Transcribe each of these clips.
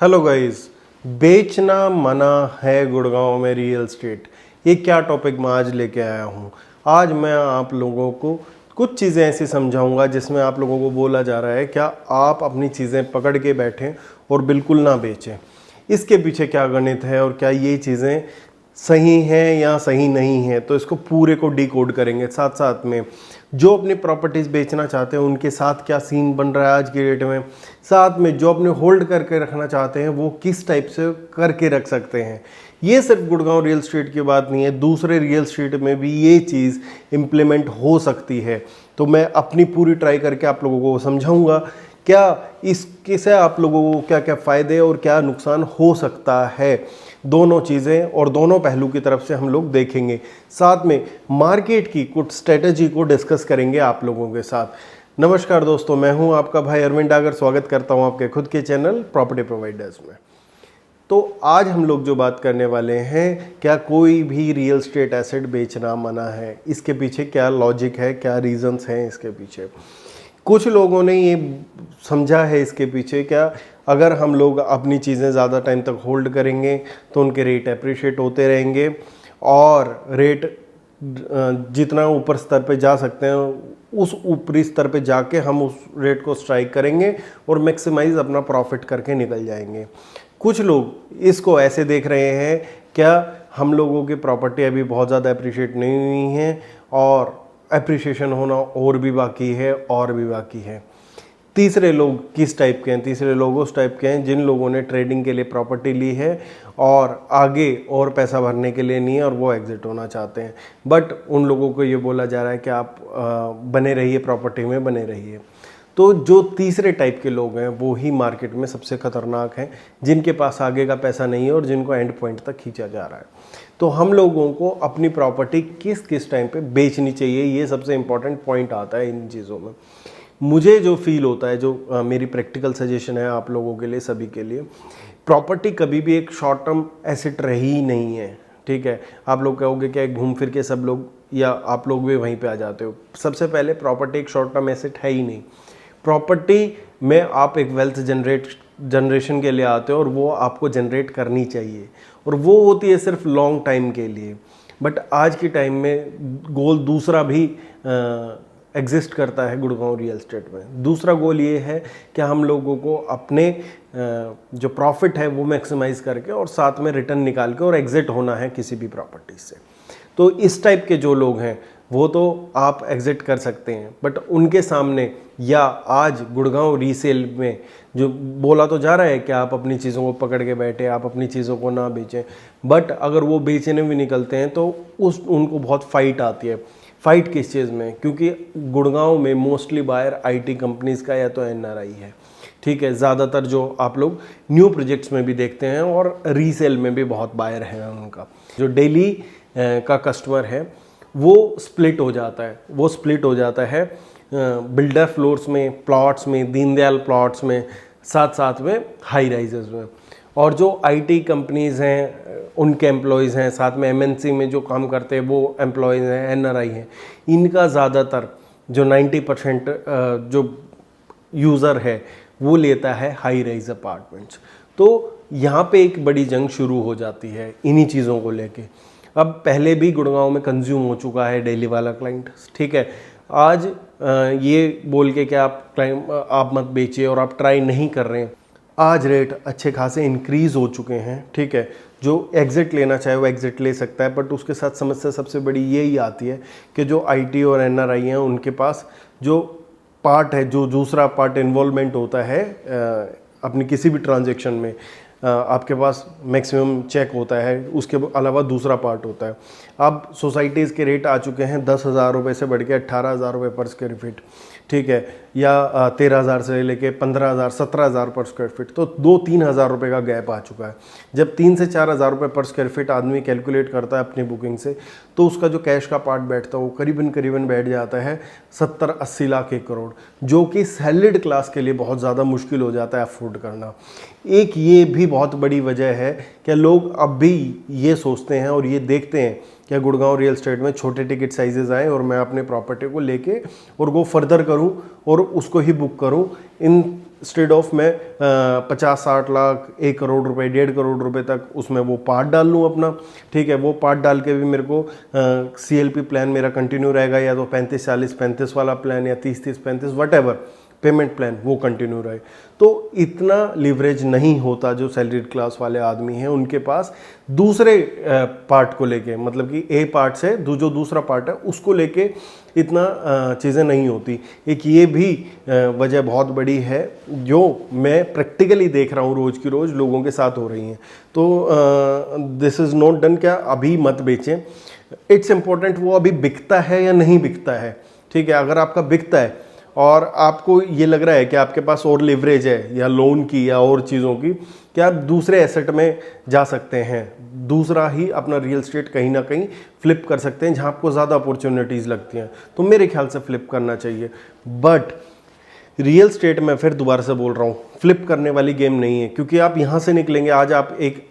Hello guys, बेचना मना है गुड़गांव में रियल एस्टेट। ये क्या टॉपिक मैं आज लेके आया हूँ। आज मैं आप लोगों को कुछ चीज़ें ऐसी समझाऊंगा जिसमें आप लोगों को बोला जा रहा है क्या आप अपनी चीज़ें पकड़ के बैठें और बिल्कुल ना बेचें। इसके पीछे क्या गणित है और क्या ये चीज़ें सही हैं या सही नहीं है, तो इसको पूरे को डिकोड करेंगे। साथ साथ में जो अपनी प्रॉपर्टीज़ बेचना चाहते हैं उनके साथ क्या सीन बन रहा है आज की डेट में, साथ में जो अपने होल्ड करके रखना चाहते हैं वो किस टाइप से करके रख सकते हैं। ये सिर्फ गुड़गांव रियल एस्टेट की बात नहीं है, दूसरे रियल एस्टेट में भी ये चीज़ इम्प्लीमेंट हो सकती है। तो मैं अपनी पूरी ट्राई करके आप लोगों को समझाऊंगा क्या इसके से आप लोगों को क्या क्या फ़ायदे और क्या नुकसान हो सकता है। दोनों चीज़ें और दोनों पहलू की तरफ से हम लोग देखेंगे। साथ में मार्केट की कुछ स्ट्रेटजी को डिस्कस करेंगे आप लोगों के साथ। नमस्कार दोस्तों, मैं हूं आपका भाई अरविंद डागर। स्वागत करता हूं आपके खुद के चैनल प्रॉपर्टी प्रोवाइडर्स में। तो आज हम लोग जो बात करने वाले हैं, क्या कोई भी रियल एस्टेट एसेट बेचना मना है, इसके पीछे क्या लॉजिक है, क्या रीजंस हैं इसके पीछे। कुछ लोगों ने ये समझा है इसके पीछे क्या अगर हम लोग अपनी चीज़ें ज़्यादा टाइम तक होल्ड करेंगे तो उनके रेट अप्रिशिएट होते रहेंगे और रेट जितना ऊपर स्तर पे जा सकते हैं उस ऊपरी स्तर पे जाके हम उस रेट को स्ट्राइक करेंगे और मैक्सिमाइज अपना प्रॉफिट करके निकल जाएंगे। कुछ लोग इसको ऐसे देख रहे हैं क्या हम लोगों की प्रॉपर्टी अभी बहुत ज़्यादा अप्रिशिएट नहीं हुई है और अप्रिशिएशन होना और भी बाकी है और भी बाकी है। तीसरे लोग किस टाइप के हैं? तीसरे लोग उस टाइप के हैं जिन लोगों ने ट्रेडिंग के लिए प्रॉपर्टी ली है और आगे और पैसा भरने के लिए नहीं है और वो एग्जिट होना चाहते हैं। बट उन लोगों को ये बोला जा रहा है कि आप बने रहिए, प्रॉपर्टी में बने रहिए। तो जो तीसरे टाइप के लोग हैं वो ही मार्केट में सबसे खतरनाक हैं, जिनके पास आगे का पैसा नहीं है और जिनको एंड पॉइंट तक खींचा जा रहा है। तो हम लोगों को अपनी प्रॉपर्टी किस किस टाइम पे बेचनी चाहिए, ये सबसे इम्पॉर्टेंट पॉइंट आता है इन चीज़ों में। मुझे जो फील होता है, जो मेरी प्रैक्टिकल सजेशन है आप लोगों के लिए, सभी के लिए, प्रॉपर्टी कभी भी एक शॉर्ट टर्म एसेट रही ही नहीं है। ठीक है, आप लोग कहोगे क्या घूम फिर के सब लोग या आप लोग भी वहीं पे आ जाते हो। सबसे पहले प्रॉपर्टी एक शॉर्ट टर्म एसेट है ही नहीं। प्रॉपर्टी में आप एक वेल्थ जनरेशन के लिए आते हो और वो आपको जनरेट करनी चाहिए और वो होती है सिर्फ लॉन्ग टाइम के लिए। बट आज के टाइम में गोल दूसरा भी एग्जिस्ट करता है गुड़गांव रियल एस्टेट में। दूसरा गोल ये है कि हम लोगों को अपने जो प्रॉफिट है वो मैक्सिमाइज करके और साथ में रिटर्न निकाल के और एग्जिट होना है किसी भी प्रॉपर्टी से। तो इस टाइप के जो लोग हैं वो तो आप एग्जिट कर सकते हैं, बट उनके सामने या आज गुड़गांव रीसेल में जो बोला तो जा रहा है कि आप अपनी चीज़ों को पकड़ के बैठे, आप अपनी चीज़ों को ना बेचें। बट अगर वो बेचने भी निकलते हैं तो उनको बहुत फाइट आती है। फाइट किस चीज़ में? क्योंकि गुड़गांव में मोस्टली बायर आईटी कंपनीज़ का या तो एनआरआई है। ठीक है, ज़्यादातर जो आप लोग न्यू प्रोजेक्ट्स में भी देखते हैं और रीसेल में भी बहुत बायर है उनका। जो डेली का कस्टमर है वो स्प्लिट हो जाता है। वो स्प्लिट हो जाता है बिल्डर फ्लोर्स में, प्लॉट्स में, दीनदयाल प्लॉट्स में, साथ साथ में हाई राइजेस में। और जो आईटी कंपनीज़ हैं उनके एम्प्लॉयज़ हैं, साथ में एमएनसी में जो काम करते हैं वो एम्प्लॉयज़ हैं, एनआरआई हैं। इनका ज़्यादातर जो 90% जो यूज़र है वो लेता है हाई राइज अपार्टमेंट्स। तो यहाँ पे एक बड़ी जंग शुरू हो जाती है इन्हीं चीज़ों को लेके। अब पहले भी गुड़गांव में कंज्यूम हो चुका है डेली वाला क्लाइंट। ठीक है, आज ये बोल के कि आप मत बेचिए और आप ट्राई नहीं कर रहे हैं। आज रेट अच्छे खासे इंक्रीज हो चुके हैं। ठीक है, जो एग्जिट लेना चाहे वो एग्जिट ले सकता है, बट उसके साथ समस्या सबसे बड़ी यही आती है कि जो आईटी और एनआरआई हैं उनके पास जो पार्ट है, जो दूसरा पार्ट इन्वॉल्वमेंट होता है अपनी किसी भी ट्रांजैक्शन में, आपके पास मैक्सिमम चेक होता है, उसके अलावा दूसरा पार्ट होता है। अब सोसाइटीज़ के रेट आ चुके हैं 10,000 रुपये से बढ़ के 18,000 रुपये पर स्क्वायर फीट। ठीक है, या 13,000 से लेके 15,000, 17,000 पर स्क्वायर फीट। तो 2-3 हज़ार रुपये का गैप आ चुका है। जब 3 से 4 हज़ार रुपये पर स्क्वायर फीट आदमी कैलकुलेट करता है अपनी बुकिंग से, तो उसका जो कैश का पार्ट बैठता है वो करीबन बैठ जाता है 70-80 लाख 1 करोड़, जो कि सैलरीड क्लास के लिए बहुत ज़्यादा मुश्किल हो जाता है अफोर्ड करना। एक ये भी बहुत बड़ी वजह है कि लोग अब भी ये सोचते हैं और ये देखते हैं कि गुड़गांव रियल एस्टेट में छोटे टिकट साइजेस आए और मैं अपने प्रॉपर्टी को लेके और वो फर्दर करूं और उसको ही बुक करूं। इन इंस्टेड ऑफ मैं 50-60 लाख 1 करोड़ रुपए 1.5 करोड़ रुपए तक उसमें वो पार्ट डाल लूँ अपना, ठीक है, वो पार्ट डाल के भी मेरे को CLP प्लान मेरा कंटिन्यू रहेगा, या तो 35-40-35 वाला प्लान या 30-30-35 वट पेमेंट प्लान वो कंटिन्यू रहे। तो इतना लिवरेज नहीं होता जो सैलरीड क्लास वाले आदमी हैं उनके पास दूसरे पार्ट को लेके, मतलब कि ए पार्ट से जो दूसरा पार्ट है उसको लेके इतना चीज़ें नहीं होती। एक ये भी वजह बहुत बड़ी है जो मैं प्रैक्टिकली देख रहा हूँ रोज़ की रोज़ लोगों के साथ हो रही हैं। तो दिस इज़ नॉट डन, क्या अभी मत बेचें, इट्स इम्पोर्टेंट वो अभी बिकता है या नहीं बिकता है, ठीक है। अगर आपका बिकता है और आपको ये लग रहा है कि आपके पास और लिवरेज है या लोन की या और चीज़ों की, कि आप दूसरे एसेट में जा सकते हैं, दूसरा ही अपना रियल एस्टेट कहीं ना कहीं फ्लिप कर सकते हैं जहां आपको ज़्यादा अपॉर्चुनिटीज़ लगती हैं, तो मेरे ख्याल से फ्लिप करना चाहिए। बट रियल एस्टेट में फिर दोबारा से बोल रहा हूँ, फ्लिप करने वाली गेम नहीं है, क्योंकि आप यहाँ से निकलेंगे, आज आप एक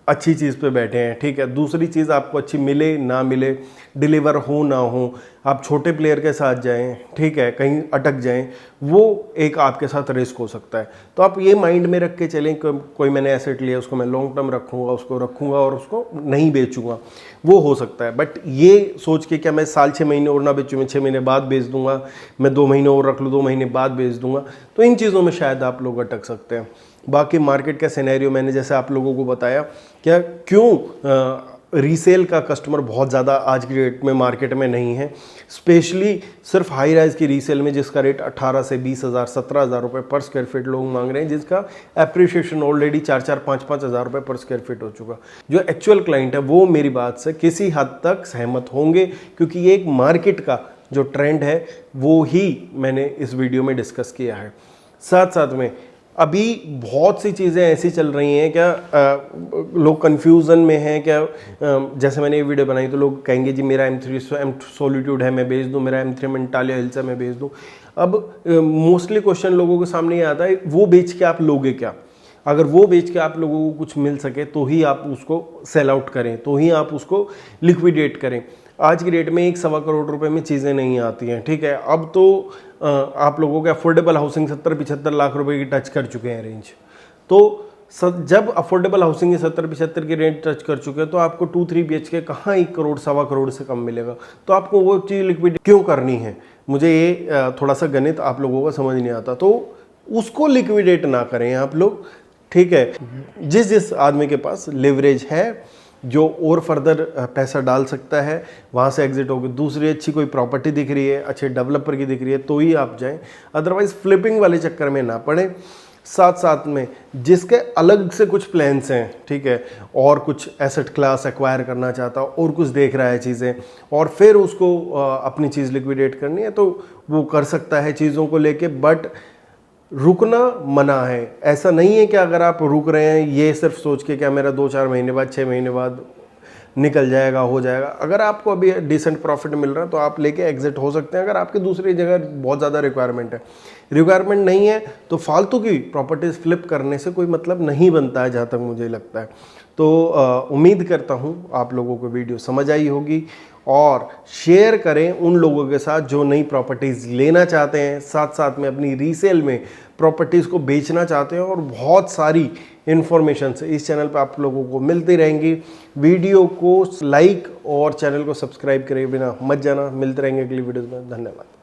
अच्छी चीज़ पे बैठे हैं, ठीक है, दूसरी चीज़ आपको अच्छी मिले ना मिले, डिलीवर हो ना हो, आप छोटे प्लेयर के साथ जाएं, ठीक है, कहीं अटक जाएं, वो एक आपके साथ रिस्क हो सकता है। तो आप ये माइंड में रख के चलें कि कोई मैंने एसेट लिया उसको मैं लॉन्ग टर्म रखूँगा, उसको रखूँगा और उसको नहीं बेचूँगा, वो हो सकता है। बट ये सोच के क्या मैं साल 6 महीने और ना बेचूँ, मैं 6 महीने बाद बेच दूँगा, मैं 2 महीने और रख लूँ 2 महीने बाद बेच दूँगा, तो इन चीज़ों में शायद आप लोग अटक सकते हैं। बाकी मार्केट का सिनेरियो मैंने जैसे आप लोगों को बताया, क्या क्यों रीसेल का कस्टमर बहुत ज़्यादा आज की डेट में मार्केट में नहीं है, स्पेशली सिर्फ हाई राइज की रीसेल में जिसका रेट 18 से 20,000 17,000 रुपये पर स्क्वायर फीट लोग मांग रहे हैं, जिसका एप्रिशिएशन ऑलरेडी 4-4 5-5 हज़ार रुपये पर स्क्वायर फीट हो चुका। जो एक्चुअल क्लाइंट है वो मेरी बात से किसी हद तक सहमत होंगे, क्योंकि ये एक मार्केट का जो ट्रेंड है वो ही मैंने इस वीडियो में डिस्कस किया है। साथ साथ में अभी बहुत सी चीज़ें ऐसी चल रही हैं, क्या लोग कन्फ्यूज़न में हैं, क्या जैसे मैंने ये वीडियो बनाई तो लोग कहेंगे जी मेरा M3 सोलिट्यूड है मैं बेच दूँ, मेरा M3 मेंटालिया हिल्स है मैं बेच दूँ। अब मोस्टली क्वेश्चन लोगों के सामने ये आता है, वो बेच के आप लोगे क्या? अगर वो बेच के आप लोगों को कुछ मिल सके तो ही आप उसको सेल आउट करें, तो ही आप उसको लिक्विडेट करें। आज की डेट में 1-1.25 करोड़ रुपए में चीज़ें नहीं आती हैं, ठीक है। अब तो आप लोगों के अफोर्डेबल हाउसिंग 70-75 लाख रुपए की टच कर चुके हैं रेंज। तो जब अफोर्डेबल हाउसिंग 70-75 की रेंज टच कर चुके हैं तो आपको 2-3 BHK कहाँ 1 करोड़ 1.25 करोड़ से कम मिलेगा, तो आपको वो चीज़ लिक्विडेट क्यों करनी है? मुझे ये थोड़ा सा गणित आप लोगों को समझ नहीं आता, तो उसको लिक्विडेट ना करें आप लोग, ठीक है। जिस आदमी के पास लिवरेज है, जो और फर्दर पैसा डाल सकता है, वहाँ से एग्जिट होकर दूसरी अच्छी कोई प्रॉपर्टी दिख रही है, अच्छे डेवलपर की दिख रही है, तो ही आप जाएं, अदरवाइज फ्लिपिंग वाले चक्कर में ना पड़े। साथ साथ में जिसके अलग से कुछ प्लान्स हैं, ठीक है, और कुछ एसेट क्लास एक्वायर करना चाहता और कुछ देख रहा है चीज़ें और फिर उसको अपनी चीज़ लिक्विडेट करनी है, तो वो कर सकता है चीज़ों को लेके, बट रुकना मना है। ऐसा नहीं है कि अगर आप रुक रहे हैं ये सिर्फ सोच के क्या मेरा 2-4 महीने बाद 6 महीने बाद निकल जाएगा, हो जाएगा। अगर आपको अभी डिसेंट प्रॉफिट मिल रहा है तो आप लेके एग्जिट हो सकते हैं। अगर आपकी दूसरी जगह बहुत ज़्यादा रिक्वायरमेंट नहीं है तो फालतू की प्रॉपर्टीज़ फ्लिप करने से कोई मतलब नहीं बनता है, जहाँ तक मुझे लगता है। तो उम्मीद करता हूँ आप लोगों को वीडियो समझ आई होगी, और शेयर करें उन लोगों के साथ जो नई प्रॉपर्टीज़ लेना चाहते हैं, साथ साथ में अपनी रीसेल में प्रॉपर्टीज़ को बेचना चाहते हैं, और बहुत सारी इन्फॉर्मेशन से इस चैनल पर आप लोगों को मिलती रहेंगी। वीडियो को लाइक और चैनल को सब्सक्राइब करे बिना मत जाना। मिलते रहेंगे अगली वीडियोज़ में। धन्यवाद।